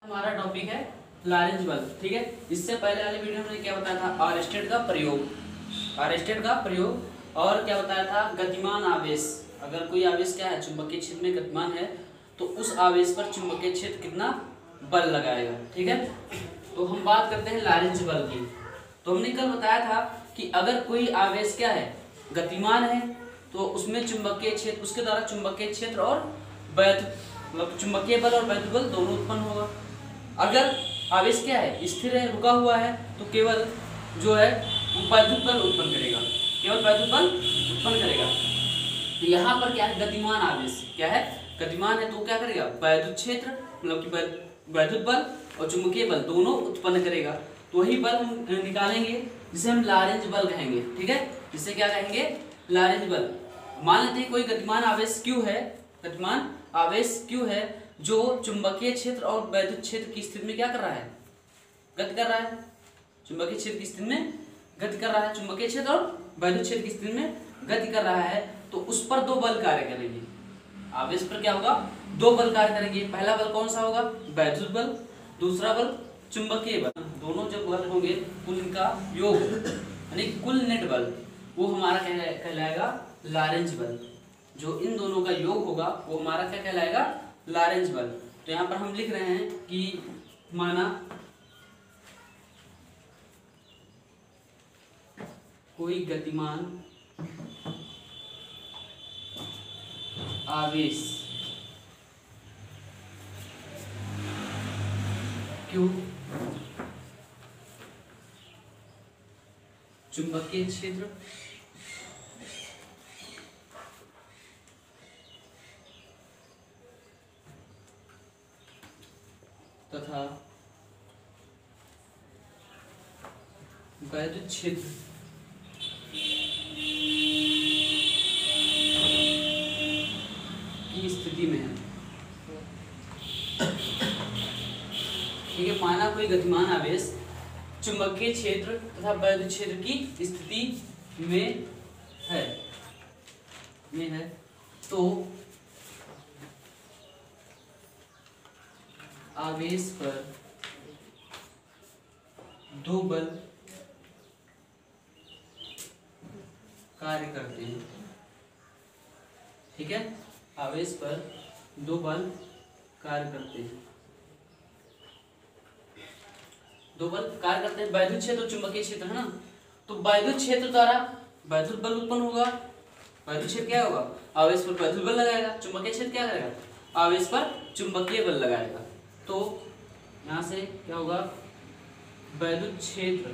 हमारा टॉपिक है लॉरेंज बल। ठीक है, इससे पहले वाली वीडियो में क्या बताया था, आरस्टेड का प्रयोग और क्या बताया था, गतिमान आवेश। अगर कोई आवेश क्या है, चुंबकीय क्षेत्र में गतिमान है, तो उस आवेश पर चुंबकीय क्षेत्र कितना बल लगाएगा। ठीक है, तो हम बात करते हैं लॉरेंज बल की। तो हमने कल बताया था कि अगर कोई आवेश क्या है, गतिमान है, तो उसमें चुंबकीय क्षेत्र, उसके द्वारा चुंबकीय क्षेत्र और वैद्युत मतलब चुंबकीय बल और वैद्युत बल दोनों उत्पन्न होगा। अगर आवेश क्या है, स्थिर है, रुका हुआ है, तो केवल जो है वो वैद्युत बल उत्पन्न करेगा, केवल वैद्युत बल उत्पन्न करेगा। तो यहाँ पर क्या है, गतिमान आवेश क्या है, गतिमान है, तो क्या करेगा, वैद्युत क्षेत्र मतलब कि वैद्युत बल और चुंबकीय बल दोनों उत्पन्न करेगा। तो वही बल हम निकालेंगे जिसे हम लॉरेंज बल कहेंगे। ठीक है, जिसे क्या कहेंगे, लॉरेंज बल। मान लेते हैं कोई गतिमान आवेश Q है, गतिमान आवेश Q है, जो चुंबकीय क्षेत्र और वैद्युत क्षेत्र की स्थिति में क्या कर रहा है, गति कर रहा है। चुंबकीय क्षेत्र की स्थिति में गति कर रहा है, चुंबकीय क्षेत्र और वैद्युत क्षेत्र की स्थिति में गति कर रहा है, तो उस पर दो बल कार्य करेंगे। आवेश पर क्या होगा, दो बल कार्य करेंगे। पहला बल कौन सा होगा, वैद्युत बल, दूसरा बल चुंबकीय बल। दोनों जब बल होंगे कुल इनका योग यानी कुल नेट बल, वो हमारा कहलाएगा लॉरेंज बल। जो इन दोनों का योग होगा वो हमारा क्या कहलाएगा, लॉरेंज बल। तो यहाँ पर हम लिख रहे हैं कि माना कोई गतिमान आवेश Q चुंबकीय क्षेत्र तथा वैद्युत क्षेत्र की स्थिति में है। ठीक है, माना कोई गतिमान आवेश चुंबकीय क्षेत्र तथा वैद्युत क्षेत्र की स्थिति में है, तो आवेश पर दो बल कार्य करते हैं। ठीक है, आवेश पर दो बल कार्य करते हैं, दो बल कार्य करते हैं, वैद्युत क्षेत्र और चुंबकीय क्षेत्र है ना। तो वैद्युत क्षेत्र द्वारा वैद्युत बल उत्पन्न होगा। वैद्युत क्षेत्र क्या होगा, आवेश पर वैद्युत बल लगाएगा। चुंबकीय क्षेत्र क्या करेगा, आवेश पर चुंबकीय बल लगाएगा। तो यहाँ से क्या होगा, वैद्युत क्षेत्र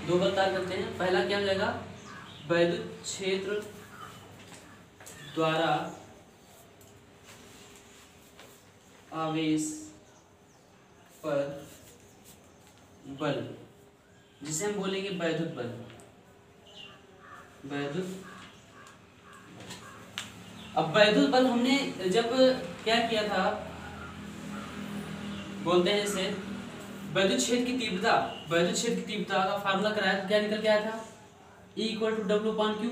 दो बल कार्य करते हैं। पहला क्या हो जाएगा, वैद्युत क्षेत्र द्वारा आवेश पर बल, जिसे हम बोलेंगे वैद्युत बल। अब वैद्युत बल हमने जब क्या किया था, बोलते हैं इसे वैद्युत क्षेत्र की तीव्रता। वैद्युत क्षेत्र की तीव्रता का फार्मूला कराया तो क्या निकल के आया था, E = W/Q,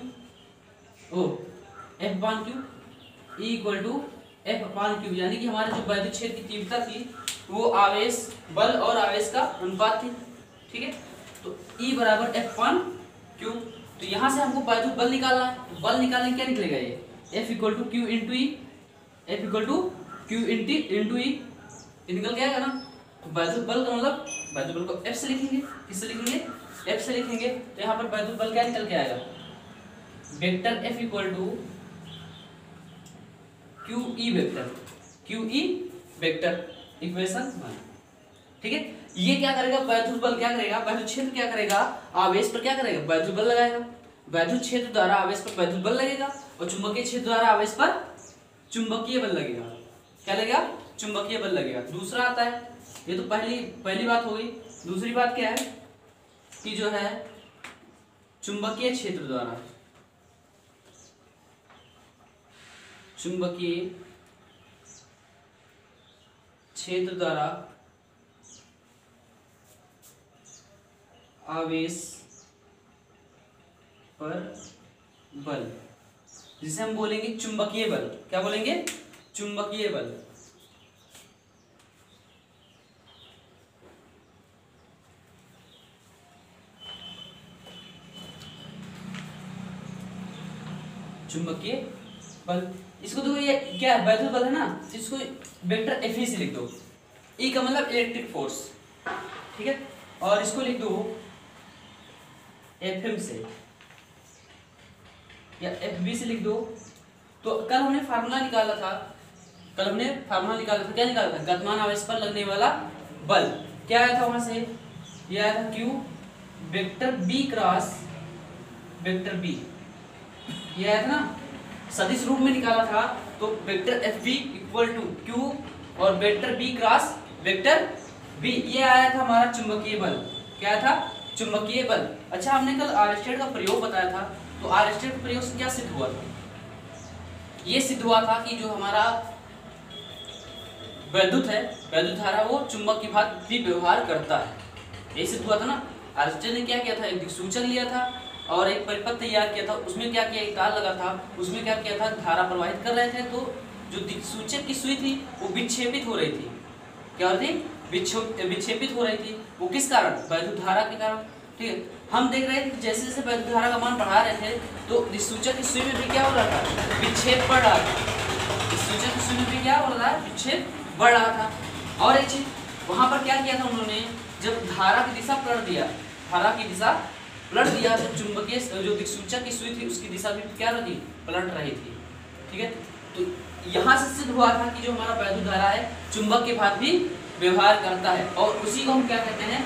F/Q, E = F/Q। यानी कि हमारे जो वैद्युत क्षेत्र की तीव्रता थी वो आवेश बल और आवेश का अनुपात थी। ठीक है, तो E = F/Q। तो यहाँ से हमको वैद्युत बल निकालना है। तो बल निकालने क्या निकलेगा, ये F = Q × E, F = Q × E, निकल के आएगा ना। तो वैद्युत बल का मतलब वैद्युत बल को F से लिखेंगे, किससे लिखेंगे, F से लिखेंगे। तो यहाँ पर वैद्युत बल क्या निकल के आएगा, vector F = QE vector, QE vector, equation 1। ठीक है, ये क्या करेगा, वैद्युत बल क्या करेगा, वैद्युत क्षेत्र क्या करेगा, आवेश पर क्या करेगा, वैद्युत बल लगाएगा। वैद्युत क्षेत्र द्वारा आवेश पर वैद्युत बल लगेगा और चुंबकीय क्षेत्र द्वारा आवेश पर चुंबकीय बल लगेगा। क्या लगेगा, चुंबकीय बल लगेगा। दूसरा आता है, ये तो पहली बात हो गई। दूसरी बात क्या है कि जो है चुंबकीय क्षेत्र द्वारा आवेश पर बल, जिसे हम बोलेंगे चुंबकीय बल। क्या बोलेंगे, चुंबकीय बल। चुंबकीय बल। इसको देखो ये क्या है, वैद्युत बल है ना, इसको वेक्टर Fe से लिख दो। E का मतलब इलेक्ट्रिक फोर्स, ठीक है, और इसको लिख दो Fm से या Fb से लिख दो। तो कल हमने फार्मूला निकाला था, क्या निकाला था, गतिमान आवेश पर लगने वाला बल क्या आया था वहां से, ये आया था Q vector B cross vector B, ये आया था ना, सदिश रूप में निकाला था। तो vector Fb equal to Q और vector B cross vector B, ये आया था हमारा चुंबकीय बल। क्या आया था, चुंबकीय बल। अच्छा, हमने कल आरस्टेड का प्रयोग बताया था, तो आरस्टेड के प्रयोग से क्या सिद्ध हुआ था, ये सिद्ध हुआ था कि जो हमारा वैद्युत है, वैद्युत धारा वो चुंबक की भांति भी व्यवहार करता है, ये सिद्ध हुआ था ना। आरस्टेड ने क्या किया था, एक दिक्सूचक लिया था और एक परिपथ तैयार किया था, उसमें क्या किया, एक तार लगा था, उसमें क्या किया था, धारा प्रवाहित कर रहे थे, तो जो दिक्सूचक की सुई थी वो विक्षेपित हो रही थी। क्या हो रही थी, विक्षेपित हो रही थी। वो किस कारण, वैद्युत धारा के कारण, ठीक है। हम देख रहे थे कि जैसे जैसे वैद्युत धारा का मान बढ़ा रहे थे तो दिक्सूचक की सुई में भी क्या हो रहा था, विक्षेप बढ़ रहा था। दिक्सूचक की सुई में भी क्या हो रहा था, विक्षेप बढ़ रहा था। और एक चीज वहां पर क्या किया था उन्होंने, जब धारा की दिशा पलट दिया, धारा की दिशा पलट दिया, तो चुंबकीय जो दिक्सूचक की सुई थी उसकी दिशा भी क्या रही, पलट रही थी, ठीक है। तो यहाँ से सिद्ध हुआ था कि जो हमारा वैद्युत धारा है चुंबक के भांति भी व्यवहार करता है, और उसी को हम क्या कहते हैं,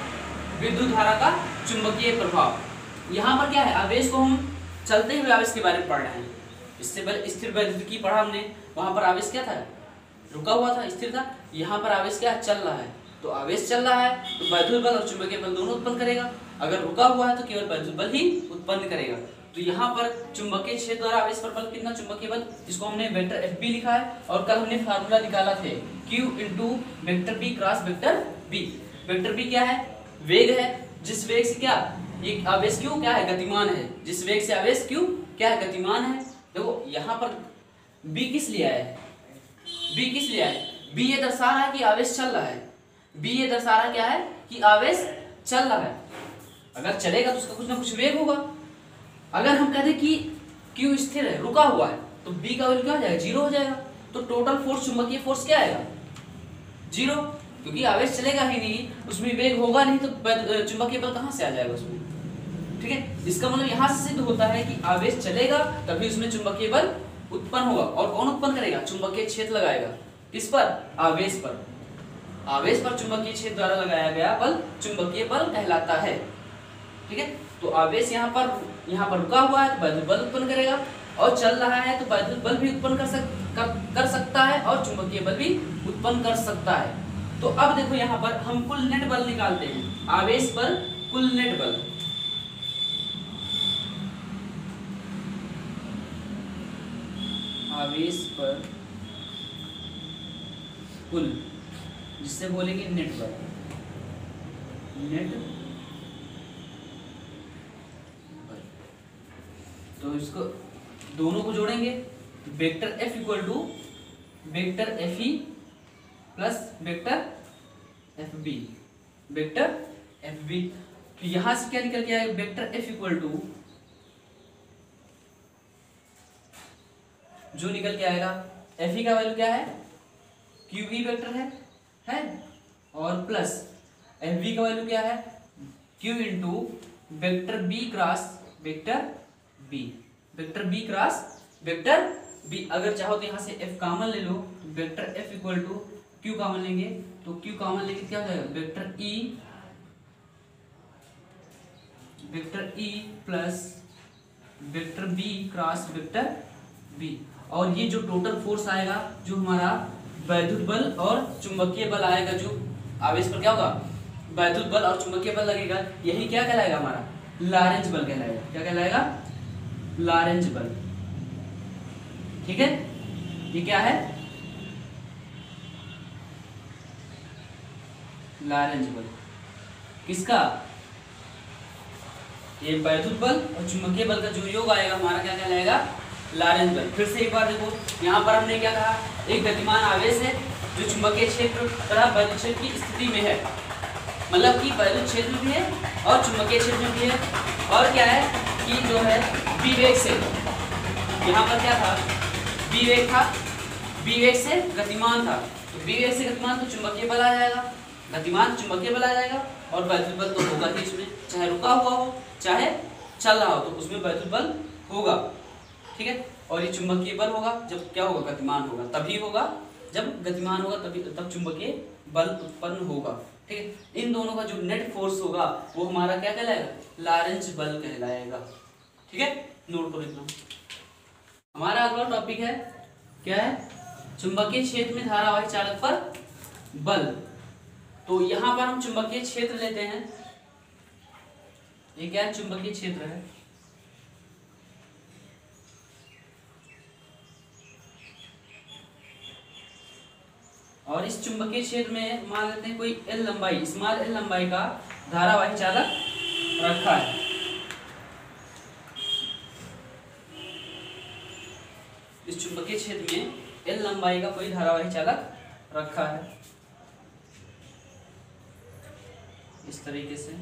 विद्युत धारा का चुंबकीय प्रभाव। यहाँ पर क्या है, आवेश को हम चलते हुए आवेश के बारे में पढ़ रहे हैं। इससे पहले स्थिर वैद्युतिकी पढ़ा हमने, वहां पर आवेश क्या था, रुका हुआ था, स्थिर था। यहाँ पर आवेश क्या चल रहा है, तो आवेश चल रहा है तो वैद्युत बल और चुंबकीय बल दोनों उत्पन्न करेगा। अगर रुका हुआ है तो केवल वैद्युत बल ही उत्पन्न करेगा। तो यहाँ पर चुंबकीय क्षेत्र द्वारा आवेश पर बल कितना, चुंबकीय बल, इसको हमने वेक्टर Fb लिखा है, और कल हमने फार्मूला निकाला थे Q into vector B cross vector B। Vector B क्या है, वेग है, जिस वेग से क्या ये आवेश क्यों क्या है, गतिमान है, जिस वेग से आवेश क्यों क्या है, गतिमान है। देखो यहाँ पर B किस लिए है, B किस लिए है, B ये दर्शा रहा है कि आवेश चल रहा है, B ये दर्शा रहा क्या है कि आवेश चल रहा है। अगर चलेगा तो उसका कुछ ना कुछ वेग होगा। अगर हम कहते कि Q स्थिर है, रुका हुआ है, तो B का वैल्यू क्या हो जाएगा, जीरो हो जाएगा। तो टोटल फोर्स, चुंबकीय फोर्स क्या आएगा, जीरो, क्योंकि आवेश चलेगा ही नहीं, उसमें वेग होगा नहीं, तो चुंबकीय बल कहाँ से आ जाएगा उसमें, ठीक है। इसका मतलब यहाँ से सिद्ध होता है कि आवेश चलेगा तभी उसमें चुंबकीय बल उत्पन्न होगा। और कौन उत्पन्न करेगा, चुंबकीय क्षेत्र लगाएगा, किस पर, आवेश पर। आवेश पर चुंबकीय क्षेत्र द्वारा लगाया गया बल चुंबकीय बल कहलाता है, ठीक है। तो आवेश यहाँ पर रुका हुआ है तो वैद्युत बल उत्पन्न करेगा, और चल रहा है तो वैद्युत बल भी उत्पन्न कर सकता है, और चुंबकीय बल भी उत्पन्न कर सकता है। तो अब देखो यहाँ पर हम कुल नेट बल निकालते हैं, आवेश पर कुल नेट बल। आवेश पर कुल, जिससे बोलेंगे नेट बल, नेट बल। तो इसको दोनों को जोड़ेंगे, vector F equal to vector Fe plus vector Fb, vector Fb। तो यहां से क्या निकल के आएगा, वेक्टर F इक्वल टू, जो निकल के आएगा Fe का वैल्यू क्या है, QB वेक्टर है, और प्लस Fb का वैल्यू क्या है, Q into vector B cross vector B, vector B cross vector B। अगर चाहो तो यहाँ से F कॉमन ले लो, तो vector F equal to Q common लेंगे, तो Q कॉमन लेंगे क्या हो जाएगा, vector E plus vector B cross vector B। और ये जो टोटल फोर्स आएगा, जो हमारा वैद्युत बल और चुंबकीय बल आएगा, जो आवेश पर क्या होगा, वैद्युत बल और चुंबकीय बल लगेगा, यही क्या कहलाएगा, हमारा लॉरेंज बल कहलाएगा। क्या कहलाएगा, लॉरेंज बल, ठीक है। ये क्या है, लॉरेंज बल, किसका, ये वैद्युत बल और चुंबकीय बल का जो योग आएगा हमारा क्या कहलाएगा, लॉरेंज बल। फिर से एक बार देखो, यहाँ पर हमने क्या कहा, एक गतिमान आवेश है जो चुंबकीय क्षेत्र तथा वैद्युत क्षेत्र की स्थिति में है, मतलब कि वैद्युत क्षेत्र में भी है और चुंबकीय क्षेत्र में भी है, और क्या है कि जो है विवेग से यहाँ पर क्या था, बी वेग था, बी वेग से गतिमान था, तो बी वेग से गतिमान तो चुंबकीय बल आ जाएगा, गतिमान चुंबकीय बल आ जाएगा, और वैद्युत बल तो होगा ही इसमें, चाहे रुका हुआ हो चाहे चल रहा हो तो उसमें वैद्युत बल होगा, ठीक है। और ये चुंबकीय बल होगा जब क्या होगा, गतिमान होगा, तभी होगा जब गतिमान होगा, तभी तब चुंबकीय बल उत्पन्न होगा, ठीक है। इन दोनों का जो नेट फोर्स होगा वो हमारा क्या कहलाएगा, लॉरेंज बल कहलाएगा, ठीक है। नोट करो इतना। हमारा अगला टॉपिक है क्या है, चुंबकीय क्षेत्र में धारावाही चालक पर बल। तो यहाँ पर हम चुंबकीय क्षेत्र लेते हैं, ये क्या है, चुंबकीय क्षेत्र है, और इस चुंबकीय क्षेत्र में मान लेते हैं कोई एल लंबाई, स्मॉल एल लंबाई का धारावाही चालक रखा है। इस चुंबकीय क्षेत्र में एल लंबाई का कोई धारावाही चालक रखा है, इस तरीके से,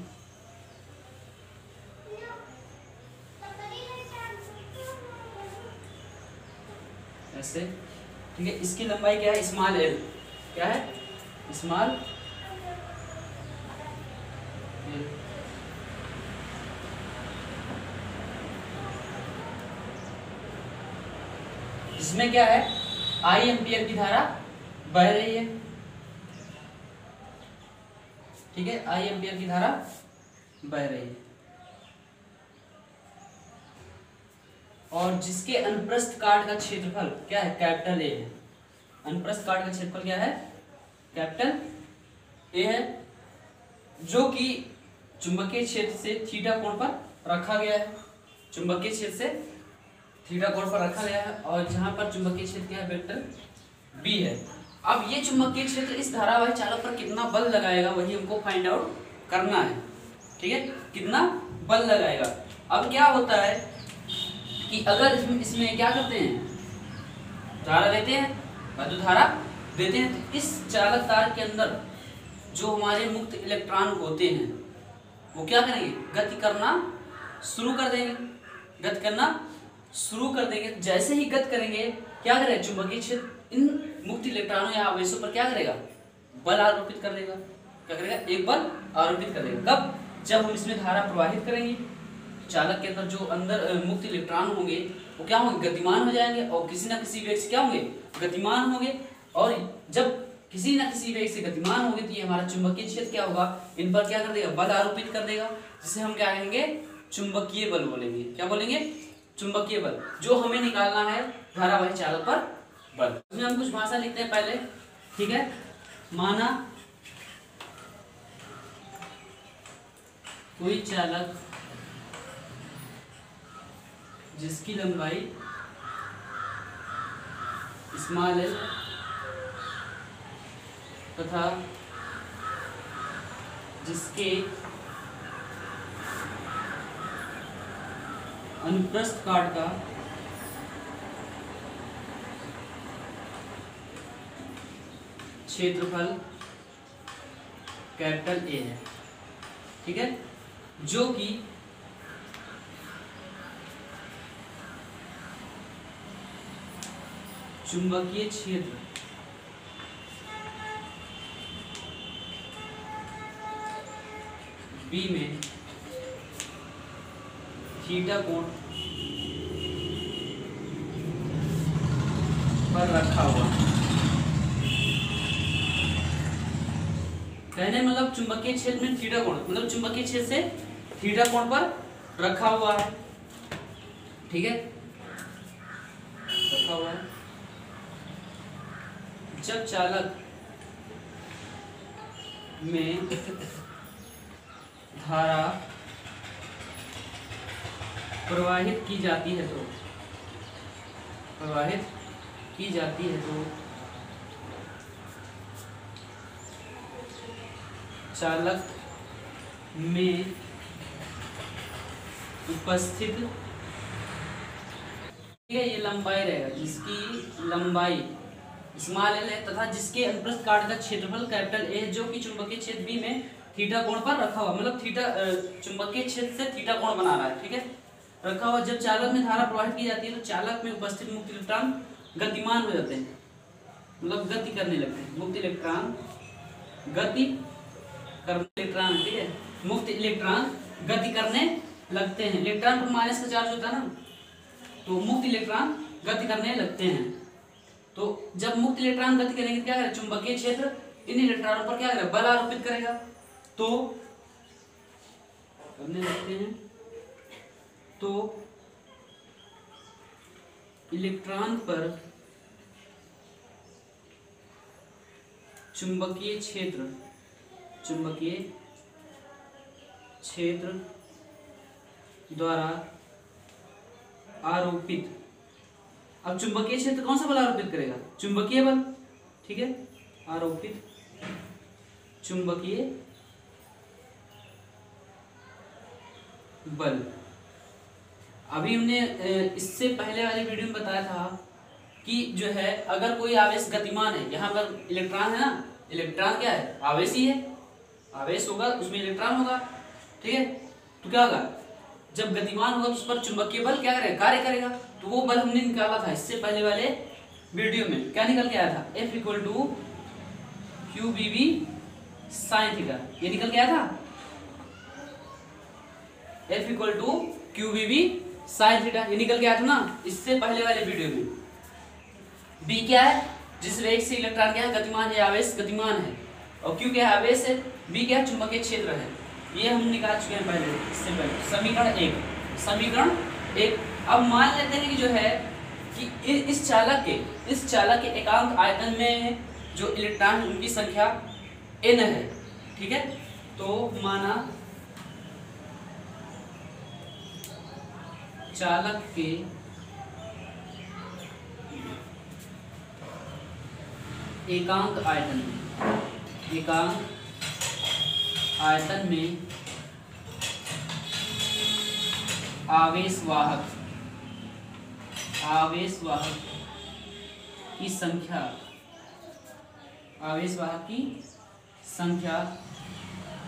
ऐसे, ठीक है। इसकी लंबाई क्या है, स्मॉल एल, क्या है, स्मॉल एल। इसमें क्या है, आई एम्पियर की धारा बह रही है, ठीक है, आई एम्पियर की धारा बह रही है, और जिसके अनुप्रस्थ काट का क्षेत्रफल क्या है, कैपिटल ए है। अनुप्रस्थ काट का क्षेत्रफल क्या है, कैपिटल ए है, जो कि चुंबकीय क्षेत्र से थीटा कोण पर रखा गया है, चुंबकीय क्षेत्र से थीटा कोण पर रखा गया है, और जहां पर चुंबकीय क्षेत्र क्या है, वेक्टर बी है। अब ये चुंबकीय क्षेत्र इस धारावाही चालक पर कितना बल लगाएगा वही हमको फाइंड आउट करना है, ठीक है, कितना बल लगाएगा। अब क्या होता है कि अगर इसमें क्या करते हैं, धारा देते हैं, वैद्युत धारा देते हैं, तो इस चालक तार के अंदर जो हमारे मुक्त इलेक्ट्रॉन होते हैं वो क्या करेंगे, गति करना शुरू कर देंगे, गति करना शुरू कर देंगे। जैसे ही गति करेंगे क्या करेगा, चुंबकीय क्षेत्र इन मुक्त इलेक्ट्रॉनों या आवेशों पर क्या करेगा, बल आरोपित कर देगा, क्या करेगा, एक बल आरोपित कर देगा। कब, जब हम इसमें धारा प्रवाहित करेंगे, चालक के अंदर जो अंदर मुक्त इलेक्ट्रॉन होंगे वो क्या होंगे, गतिमान हो जाएंगे, और किसी ना किसी वेग से क्या होंगे, गतिमान होंगे, और जब किसी ना किसी वेग से गतिमान होंगे तो ये हमारा चुंबकीय क्षेत्र क्या होगा, इन पर क्या कर देगा, बल आरोपित कर देगा, जिसे हम क्या कहेंगे, चुंबकीय बल बोलेंगे। क्या बोलेंगे, चुंबकीय बल। जो हमें निकालना है धारावाही चालक पर बल। इसमें हम कुछ भाषा लिखते हैं पहले, ठीक है। माना कोई चालक जिसकी लंबाई स्मॉल एल तथा जिसके अनुप्रस्थ काट का क्षेत्रफल कैपिटल ए है, ठीक है, जो कि चुंबकीय क्षेत्र बी में थीटा कोण पर रखा हुआ, कहने मतलब चुंबकीय क्षेत्र में थीटा कोण, मतलब चुंबकीय क्षेत्र से थीटा कोण पर रखा हुआ है, ठीक है, रखा हुआ है। जब चालक में धारा प्रवाहित की जाती है तो चालक में उपस्थित, ये लंबाई रहेगा, जिसकी लंबाई स्मॉल एल है तथा जिसके अनुप्रस्थ काट का क्षेत्रफल कैपिटल ए है, जो कि चुंबकीय क्षेत्र बी में थीटा कोण पर रखा हुआ, मतलब थीटा चुंबकीय क्षेत्र से थीटा कोण बना रहा है, ठीक है। रखा हुआ। जब चालक में धारा प्रवाहित की जाती है तो चालक में उपस्थित मुक्त इलेक्ट्रॉन गतिमान हो जाते हैं, मतलब गति करने लगते हैं। मुक्त इलेक्ट्रॉन गति करने इलेक्ट्रॉन, ठीक है, मुक्त इलेक्ट्रॉन गति करने लगते हैं। इलेक्ट्रॉन पर माइनस का चार्ज होता है ना, तो मुक्त इलेक्ट्रॉन गति करने लगते हैं। तो जब मुक्त इलेक्ट्रॉन गति करेंगे क्या करेगा, चुंबकीय क्षेत्र इन इलेक्ट्रॉनों पर क्या करेगा, बल आरोपित करेगा। तो करने लगते हैं, तो इलेक्ट्रॉन पर चुंबकीय क्षेत्र द्वारा आरोपित, अब चुंबकीय क्षेत्र कौन सा बल आरोपित करेगा, चुंबकीय बल, ठीक है, आरोपित चुंबकीय बल। अभी हमने इससे पहले वाली वीडियो में बताया था कि जो है अगर कोई आवेश गतिमान है, यहाँ पर इलेक्ट्रॉन है ना, इलेक्ट्रॉन क्या है, आवेश ही है, आवेश होगा उसमें इलेक्ट्रॉन होगा, ठीक है। तो क्या होगा, जब गतिमान होगा तो उस पर चुंबकीय बल क्या करेगा, कार्य करेगा। तो वो बल हमने निकाला था इससे पहले वाले वीडियो में, क्या निकल के आया था, F = QBV sin थीटा, ये निकल के आया था, F = QBV sin थीटा, ये निकल के आया था ना इससे पहले वाले वीडियो में। B क्या है, जिस वेग से इलेक्ट्रॉन क्या है, गतिमान है, आवेश गतिमान है, और Q क्या है, आवेश है, B क्या है, चुंबकीय क्षेत्र है। ये हम निकाल चुके हैं पहले, इससे पहले समीकरण 1। अब मान लेते हैं कि जो है कि इस चालक के एकांक आयतन में जो इलेक्ट्रॉन उनकी संख्या n है, ठीक है। तो माना चालक के एकांक आयतन में आवेश वाहक की संख्या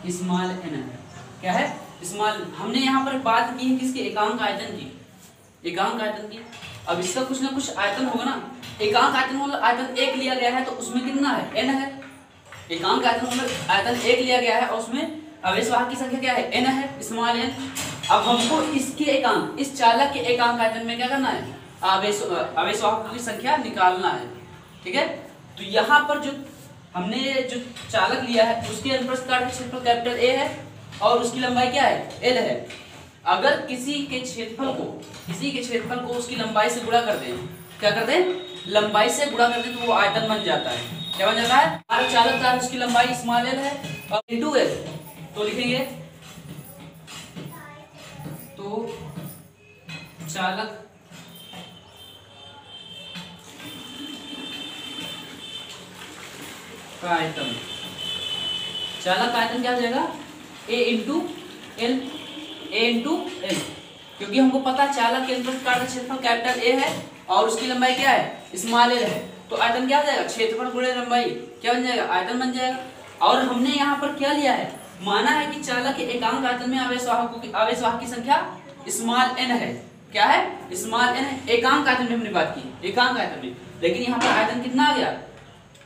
स्मॉल n है। क्या है, स्मॉल। हमने यहाँ पर बात की है किसके, एकांक आयतन की। अब इसका कुछ ना कुछ आयतन होगा ना, एकांक आयतन मतलब आयतन 1 लिया गया है तो उसमें कितना है, n है। एकांक आयतन मतलब आयतन 1 लिया गया है और उसमें आवेश वाहक की संख्या क्या है, n है, स्मॉल n। अब हमको इसके एकांक, इस चालक के एकांक आयतन में क्या करना है, आवेश वाहकों की संख्या निकालना है, ठीक है। तो यहाँ पर जो हमने जो चालक लिया है उसके अनुप्रस्थ काट का क्षेत्रफल कैपिटल A है और उसकी लंबाई क्या है, L है। अगर किसी के क्षेत्रफल को उसकी लंबाई से गुणा कर दें, क्या कर दें, लंबाई से गुणा कर दें, तो वो आयतन बन जाता है। क्या बन जाता है, हमारा चालक का उसकी लंबाई स्मॉल l है और इनटू l, तो लिखेंगे तो चालक का आयतन क्या हो जाएगा, A इंटू एल, क्योंकि हमको पता है चालक के अनुप्रस्थ काट का क्षेत्रफल कैपिटल A है और उसकी लंबाई क्या है, स्मॉल l है। तो आयतन क्या हो जाएगा, क्षेत्रफल गुणे लंबाई, क्या बन जाएगा, आयतन बन जाएगा। और हमने यहाँ पर क्या लिया है, माना है कि चालक के एकांक आयतन में आवेश वाहक की संख्या स्मॉल n है। क्या है, स्मॉल n है। एकांक आयतन में हमने बात की, एकांक आयतन में, लेकिन यहाँ पर आयतन कितना आ गया,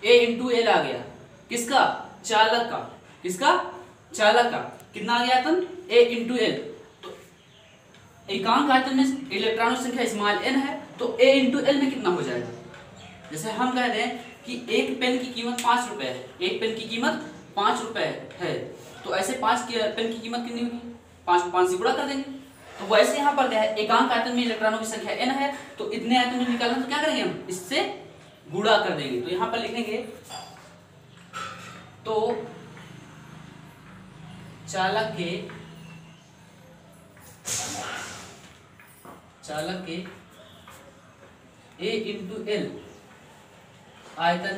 A इंटू एल आ गया। किसका, चालक का, किसका, चालक का कितना आ गया आयतन, A इंटू एल। तो एकांक आयतन में इलेक्ट्रॉनों की संख्या स्मॉल n है, तो A इंटू एल में कितना हो जाएगा। जैसे हम कह रहे हैं कि एक पेन की कीमत 5 रुपए है, एक पेन की कीमत 5 रुपए है, तो ऐसे 5 पेन की कीमत कितनी होगी, 5 से गुणा कर देंगे। तो वैसे यहाँ पर क्या है, एकांक आयतन में इलेक्ट्रॉनों की संख्या n है, तो इतने आयतन में निकालना, तो क्या करेंगे हम, इससे गुणा कर देंगे। तो यहाँ पर लिखेंगे तो चालक के A इंटू एल आयतन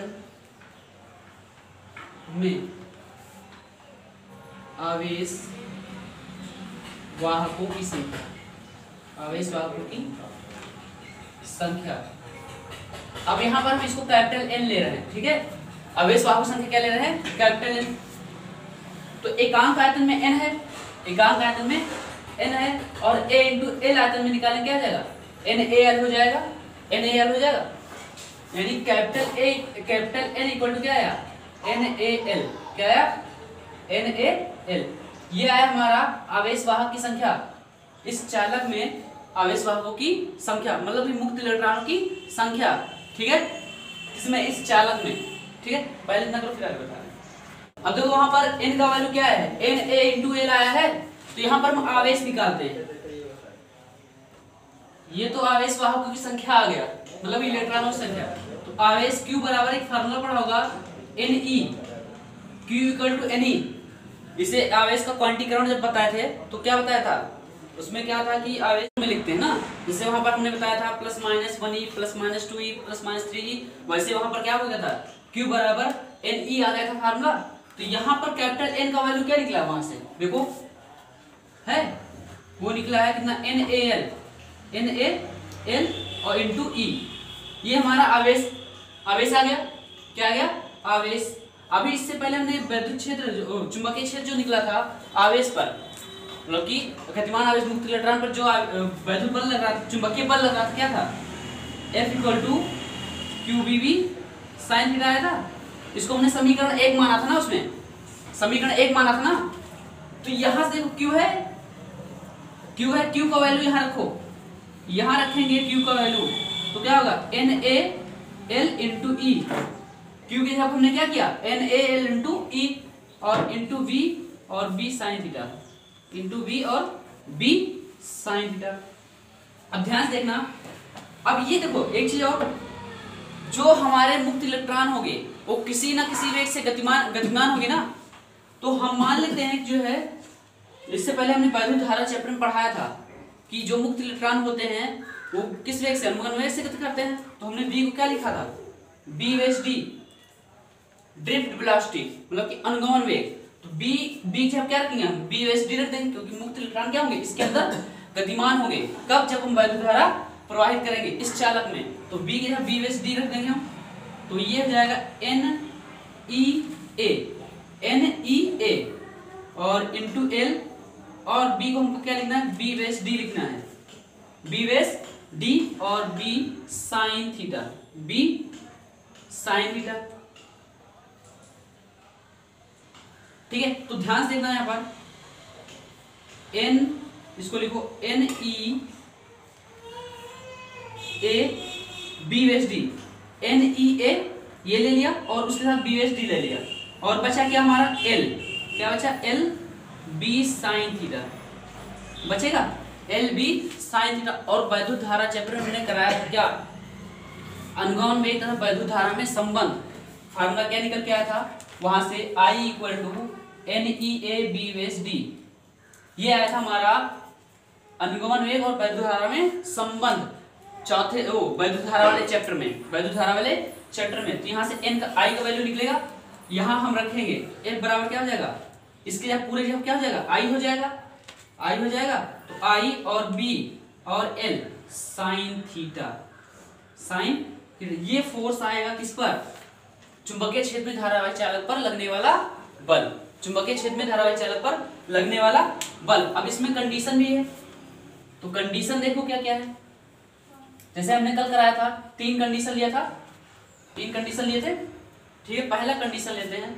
में आवेश वाहकों की संख्या, अब यहाँ पर हम इसको कैपिटल N ले रहे हैं, ठीक है। आवेश वाहकों की संख्या क्या ले रहे हैं, कैपिटल N। तो एकांक आयतन में n है, एकांक आयतन में n है और a इंटू एल आयतन में निकालें क्या आ जाएगा, NaL हो जाएगा, NaL हो जाएगा। यानी कैपिटल N इक्वल टू क्या आया, NaL, क्या आया, NaL। ये आया हमारा आवेश वाहक की संख्या, इस चालक में आवेश वाहकों की संख्या, मतलब मुक्त इलेक्ट्रॉनों की संख्या, ठीक है, इसमें इस चालक में, ठीक है। पहले इतना करो फिर आगे बता रहे हैं। अब देखो वहां पर n का वैल्यू क्या है, Na इंटू एल आया है, तो यहाँ पर हम आवेश निकालते हैं। ये तो आवेश वाहकों की संख्या आ गया, मतलब इलेक्ट्रॉनों की संख्या। तो आवेश Q बराबर एक फार्मूला पढ़ा होगा, Ne, Q equal to Ne। इसे आवेश का क्वांटीकरण जब बताए थे तो क्या बताया था, उसमें क्या था कि आवेश में लिखते हैं ना, जैसे वहां पर हमने बताया था plus minus 1e plus minus 2e plus minus 3e, वैसे वहां पर क्या हो गया था, Q बराबर Ne आ गया था फार्मूला। तो यहाँ पर कैपिटल N का वैल्यू क्या निकला वहां से, देखो है, वो निकला है कितना, NaL और इंटू E। ये हमारा आवेश आ गया, क्या आ गया, आवेश। अभी इससे पहले हमने विद्युत क्षेत्र, चुंबकीय क्षेत्र जो निकला था आवेश पर, मतलब कि गतिमान आवेश मुक्त इलेक्ट्रॉन पर जो विद्युत बल लग रहा था, चुंबकीय बल लग रहा था, क्या था, F equal to QBV sine theta आया था। इसको हमने समीकरण 1 माना था ना, उसमें समीकरण 1 माना था ना। तो यहां से Q है, Q का वैल्यू यहां रखो, यहां रखेंगे Q का वैल्यू, तो क्या होगा, NaL इंटू E। Q के हिसाब हमने क्या किया, NaL इंटू E और इंटू V और B sine theta, into V और B साइन थीटा। अब ध्यान से देखना, अब ये देखो एक चीज और, जो हमारे मुक्त इलेक्ट्रॉन होंगे वो किसी ना किसी वेग से गतिमान होंगे ना, तो हम मान लेते हैं कि जो है, इससे पहले हमने वैद्युत धारा चैप्टर में पढ़ाया था कि जो मुक्त इलेक्ट्रॉन होते हैं वो किस वेग से, अनुगमन वेग से गति करते हैं। तो हमने V को क्या लिखा था, BHD, ड्रिफ्ट वेलोसिटी, मतलब कि अनुगमन वेग। तो B की हम क्या रखेंगे, हम BHD रख देंगे, क्योंकि मुक्त इलेक्ट्रॉन क्या होंगे, इसके अंदर गतिमान होंगे। कब, जब हम वैद्युत धारा प्रवाहित करेंगे इस चालक में, तो B की जगह BHD रख देंगे हम। तो ये हो जाएगा NEA और इंटू L, और B को हमको क्या लिखना है, BHD लिखना है, BHD और B sine theta, B sine theta, ठीक है। तो ध्यान से देखना यहां पर, N, इसको लिखो NEA BHD, NEA ये ले लिया और उसके साथ BHD ले लिया, और बचा क्या हमारा L, क्या बचा, L B साइन थीटा बचेगा, L B साइन थीटा। और वैद्युत धारा चैप्टर में हमने कराया था क्या, अनुगमन वेग तथा वैद्युत धारा में संबंध, फार्मूला क्या निकल के आया था वहां से, I equal to NEA BHD। ये आया था हमारा अनुगमन वेग और वैद्युत धारा में संबंध, चौथे वैद्युत धारा वाले चैप्टर में, वैद्युत धारा वाले चैप्टर में। तो यहाँ से N का I का वैल्यू निकलेगा, यहाँ हम रखेंगे F बराबर क्या हो जाएगा, इसके जगह पूरे जगह क्या हो जाएगा, I हो जाएगा, I हो जाएगा। तो I और B और L साइन थीटा, साइन, ये फोर्स आएगा किस पर, चुंबकीय क्षेत्र में धारावाही चालक पर लगने वाला बल, चुंबकीय क्षेत्र में धारावाही चालक पर लगने वाला बल। अब इसमें कंडीशन भी है, तो कंडीशन देखो क्या क्या है। जैसे हमने कल कराया था, 3 कंडीशन लिया था, 3 कंडीशन लिए थे, ठीक है। पहला कंडीशन लेते हैं,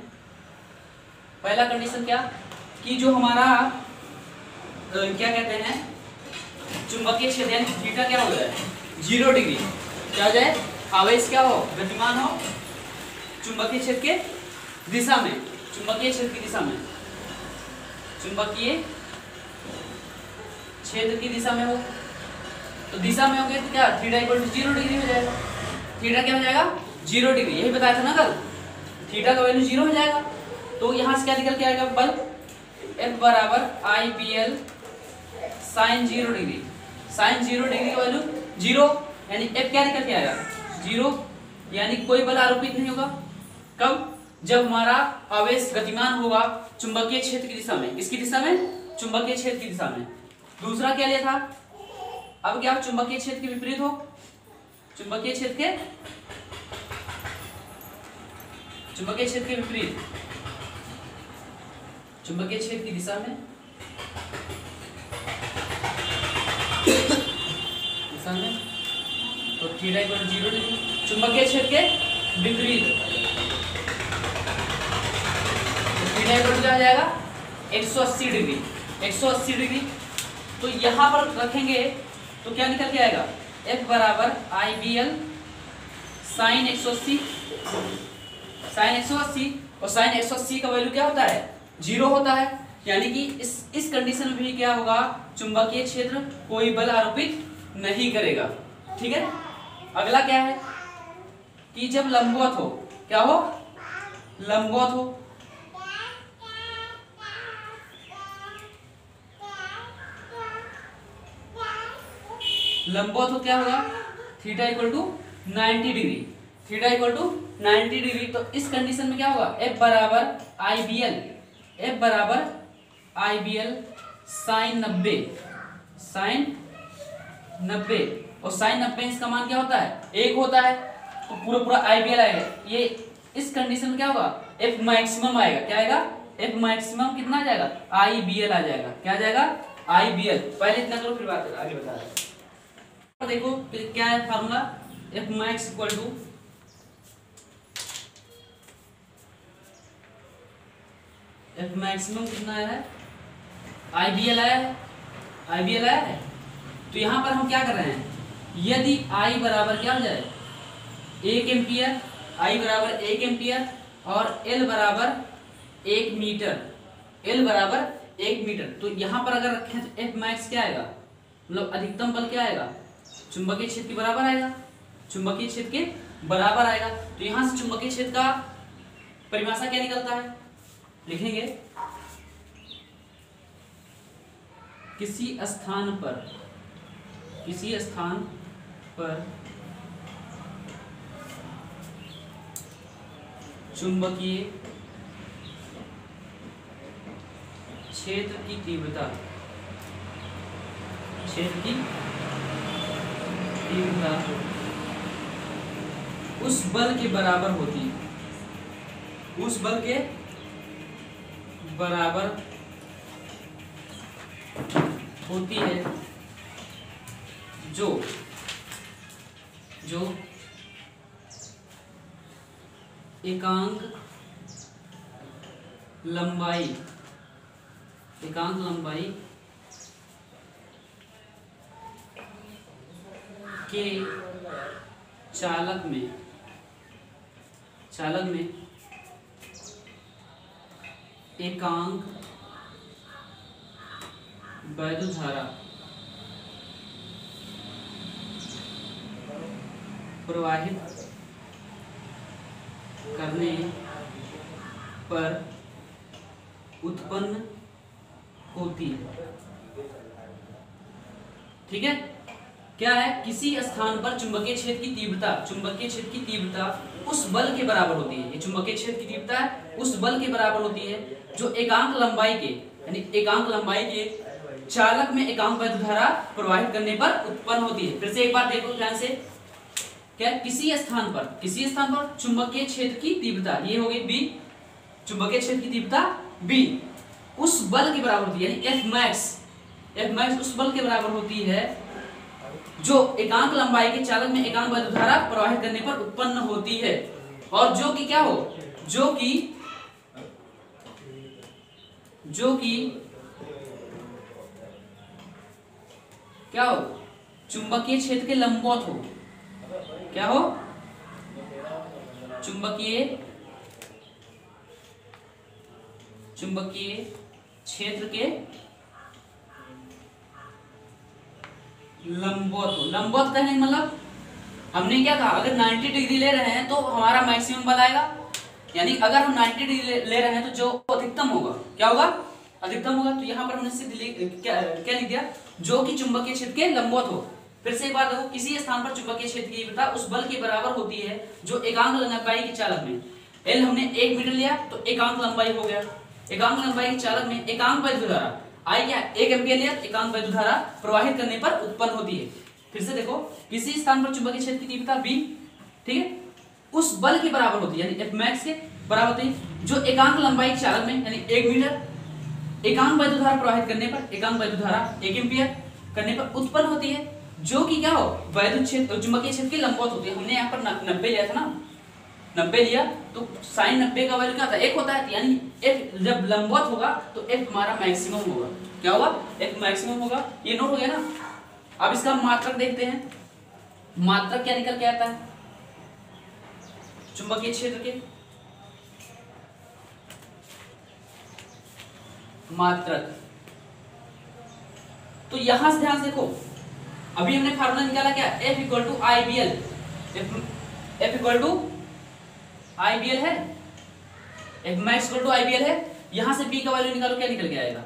पहला कंडीशन क्या, कि जो हमारा क्या कहते हैं, चुंबकीय क्षेत्र यानी थीटा क्या हो जाए, 0 डिग्री, क्या हो जाए, आवेश क्या हो, गतिमान हो चुंबकीय क्षेत्र के दिशा में, चुंबकीय क्षेत्र की दिशा में, चुंबकीय क्षेत्र की दिशा में हो। तो दिशा में हो गए तो क्या, थीटा इक्वल टू 0 डिग्री हो जाएगा, थीटा क्या हो जाएगा, 0 डिग्री, यही बताया था ना कल, थीटा का वैल्यू 0 हो जाएगा। तो यहाँ से क्या निकल के आएगा, बल F बराबर IPL साइन 0 डिग्री, साइन 0 डिग्री का वैल्यू 0, यानी F क्या निकल के आएगा, 0, यानी कोई बल आरोपित नहीं होगा। कब, जब हमारा आवेश गतिमान होगा चुंबकीय क्षेत्र की दिशा में, किसकी दिशा में, चुंबकीय क्षेत्र की दिशा में। दूसरा क्या लिया था, अब क्या, चुंबकीय क्षेत्र के विपरीत हो, चुंबकीय क्षेत्र के विपरीत, चुंबकीय क्षेत्र की दिशा में दिशा में, तो थीटा इक्वल 0 डिग्री। चुंबकीय क्षेत्र के विपरीत, तो थीटा इक्वल क्या आ जाएगा 180 डिग्री। 180 डिग्री तो यहाँ पर रखेंगे तो क्या निकल के आएगा, F बराबर IBL साइन 180, साइन 180, और साइन 180 का वैल्यू क्या होता है 0 होता है, यानी कि इस कंडीशन में भी क्या होगा, चुंबकीय क्षेत्र कोई बल आरोपित नहीं करेगा। ठीक है, अगला क्या है कि जब लंबवत हो, क्या हो, लंबवत हो, लंबवत हो क्या होगा, theta equal to 90 degree, theta equal to 90 degree. तो इस कंडीशन में क्या होगा, F बराबर IBL, F बराबर IBL साइन 90, साइन 90, और साइन 90 इसका मान क्या होता है 1 होता है, तो पूरा पूरा IBL आएगा। ये इस कंडीशन में क्या होगा, F मैक्सिमम आएगा, क्या आएगा, F मैक्सिमम कितना आ जाएगा, IBL आ जाएगा, क्या आ जाएगा IBL। पहले इतना करो फिर बात आगे बता रहे हैं। देखो क्या है formula, F max equal to F maximum कितना आया है, IBL आया है, IBL आया है। तो यहाँ पर हम क्या कर रहे हैं, यदि I बराबर क्या हो जाए 1 एम्पियर, I बराबर 1 एम्पियर और L बराबर 1 मीटर, L बराबर 1 मीटर, तो यहाँ पर अगर रखें तो F max क्या आएगा, मतलब अधिकतम बल क्या आएगा, चुंबकीय क्षेत्र के बराबर आएगा, चुंबकीय क्षेत्र के बराबर आएगा। तो यहां से चुंबकीय क्षेत्र का परिभाषा क्या निकलता है, लिखेंगे किसी स्थान पर, किसी स्थान पर चुंबकीय क्षेत्र की तीव्रता, क्षेत्र की तीव्रता उस बल के बराबर होती है, उस बल के बराबर होती है जो एकांक लंबाई के चालक में एकांक वैद्युत धारा प्रवाहित करने पर उत्पन्न होती है। ठीक है, क्या है, किसी स्थान पर चुंबकीय क्षेत्र की तीव्रता उस बल के बराबर होती है। ये चुंबकीय क्षेत्र की तीव्रता उस बल के बराबर होती है जो एकांक लंबाई के, यानी एकांक लंबाई के चालक में एकांक वैद्युत धारा प्रवाहित करने पर उत्पन्न होती है। फिर से एक बार देखो ध्यान से, क्या किसी स्थान पर चुंबकीय क्षेत्र की तीव्रता, ये हो गई बी, चुंबकीय क्षेत्र की तीव्रता बी उस बल के बराबर होती है, यानी F max उस बल के बराबर होती है जो एकांक लंबाई के चालक में एकांक वैद्युत धारा प्रवाहित करने पर उत्पन्न होती है, और जो कि क्या हो, जो कि क्या हो, चुंबकीय क्षेत्र के लंबवत हो, क्या हो, चुंबकीय क्षेत्र के लंबवत हो। लंबवत कहने का मतलब हमने क्या कहा, अगर 90 डिग्री ले रहे हैं तो हमारा मैक्सिमम बल आएगा, यानी अगर हम 90 डिग्री ले रहे हैं तो जो अधिकतम होगा, क्या होगा, अधिकतम होगा। तो यहाँ पर हमने सिर्फ क्या लिख दिया, जो कि चुंबकीय क्षेत्र के लंबवत हो। फिर से एक बार देखो, किसी स्थान पर चुंबकीय क्षेत्र की तीव्रता उस बल के बराबर होती है जो एकांक लंबाई के चालक में, एल हमने 1 मीटर लिया तो एकांक लंबाई हो गया, एकांक लंबाई के चालक में एकांक वैद्युत धारा आई क्या 1 एम्पीयर लिया, एकांक वैद्युत धारा प्रवाहित करने पर उत्पन्न होती है। फिर से देखो, किसी स्थान पर चुंबकीय क्षेत्र की तीव्रता बी, ठीक है, उस बल के बराबर होती है, यानी F max के बराबर होती है जो एकांक लंबाई के चालक में, यानी 1 मीटर, एकांक वैद्युत धारा प्रवाहित करने पर, एकांक वैद्युत धारा 1 एम्पीयर करने पर उत्पन्न होती है। जो कि क्या हो, वैद्युत क्षेत्र चुंबकीय क्षेत्र के लंबवत होती है। हमने यहाँ पर 90 लिया था ना, 90 लिया तो साइन 90 का वैल्यू क्या था, 1 होता है, यानी एफ जब लंबवत होगा तो एफ हमारा मैक्सिमम होगा। क्या होगा, एफ मैक्सिमम होगा। ये नोट हो गया ना। अब इसका मात्रक देखते हैं, मात्रक क्या निकल के आता है चुंबकीय क्षेत्र के, मात्रक। तो यहां से ध्यान से देखो, अभी हमने फार्मूला निकाला क्या, F equal to I B L, F equal to I B L है, F max equal to I B L है। यहां से B का वैल्यू निकालो, क्या निकल के आएगा,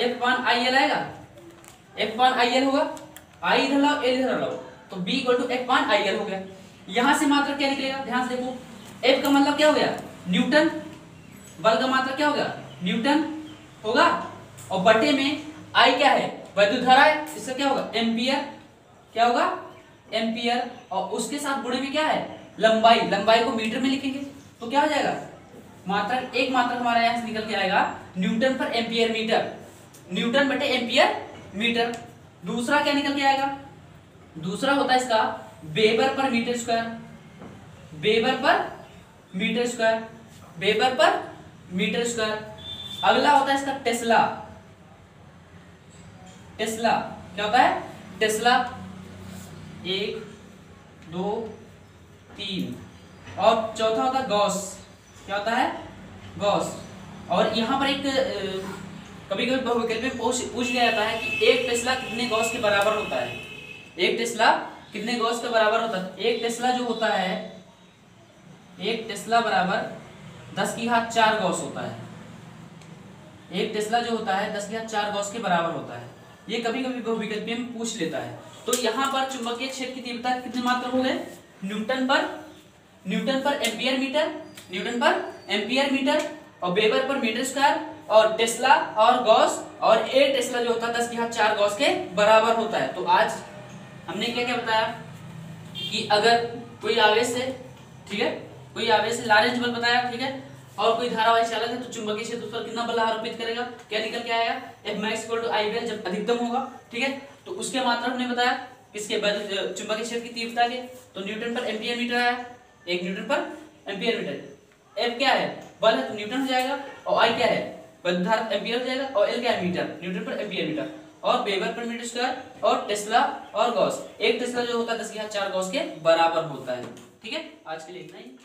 F पान आई एल आएगा, F पान आई एल होगा, I इधर लाओ L इधर लाओ, तो B इक्वल टू F पान आई एल हो गया। यहां से मात्रक क्या निकलेगा, ध्यान से देखो, F का मतलब क्या हो गया, न्यूटन, बल का मात्रक क्या होगा, न्यूटन होगा, और बटे में I क्या है, वैद्युत धारा है, इसका क्या होगा, एम्पियर, क्या होगा, एम्पियर, और उसके साथ गुणे में क्या है, लंबाई, लंबाई को मीटर में लिखेंगे तो क्या हो जाएगा, मात्रक, एक मात्रक हमारा यहां से निकल के आएगा न्यूटन पर एम्पियर मीटर, न्यूटन बटे एम्पियर मीटर। दूसरा क्या निकल के आएगा, दूसरा होता है इसका weber per meter square, weber per meter square, weber per meter square. अगला होता है इसका टेस्ला, टेस्ला क्या होता है, टेस्ला 1 2 3, और चौथा होता है गॉस, क्या होता है, गॉस। और यहाँ पर एक कभी कभी बहुविकल्प में पूछ लिया जाता है कि एक टेस्ला कितने गॉस के बराबर होता है, एक टेस्ला कितने गॉस के बराबर होता है। एक टेस्ला जो होता है, एक टेस्ला बराबर 10 की घात 4 गॉस होता है, एक टेस्ला जो होता है 10 की घात 4 गॉस के बराबर होता है। ये कभी कभी बहुविकल्प में पूछ लेता है। तो यहाँ पर चुंबकीय क्षेत्र की तीव्रता कितने मात्रक हो गए, न्यूटन पर एम्पियर मीटर, न्यूटन पर एम्पियर मीटर, और वेबर पर मीटर स्क्वायर, और टेस्ला और गॉस, और एक टेस्ला जो होता है 10 की घात 4 गॉस के बराबर होता है। तो आज हमने क्या क्या बताया कि अगर कोई आवेश है, ठीक है, कोई आवेश है, लारेंज बल बताया, ठीक है, और कोई धारावाही चालक है तो चुंबकीय क्षेत्र उस पर कितना बल आरोपित करेगा, क्या निकल के आएगा, F max equal to I B L जब अधिकतम होगा, ठीक है। तो उसके मात्रक हमने बताया किसके, चुंबकीय क्षेत्र की तीव्रता के, तो न्यूटन पर एम्पियर मीटर आया, एक न्यूटन पर एम्पियर मीटर। F क्या है, बल है तो न्यूटन हो जाएगा, और I क्या है, वैद्युत धारा एम्पियर हो जाएगा, और L क्या है, मीटर, न्यूटन पर एम्पियर मीटर, और वेबर पर मीटर स्क्वायर, और टेस्ला और गॉस, एक टेस्ला जो होता है 10 की घात 4 गॉस के बराबर होता है। ठीक है, आज के लिए इतना ही।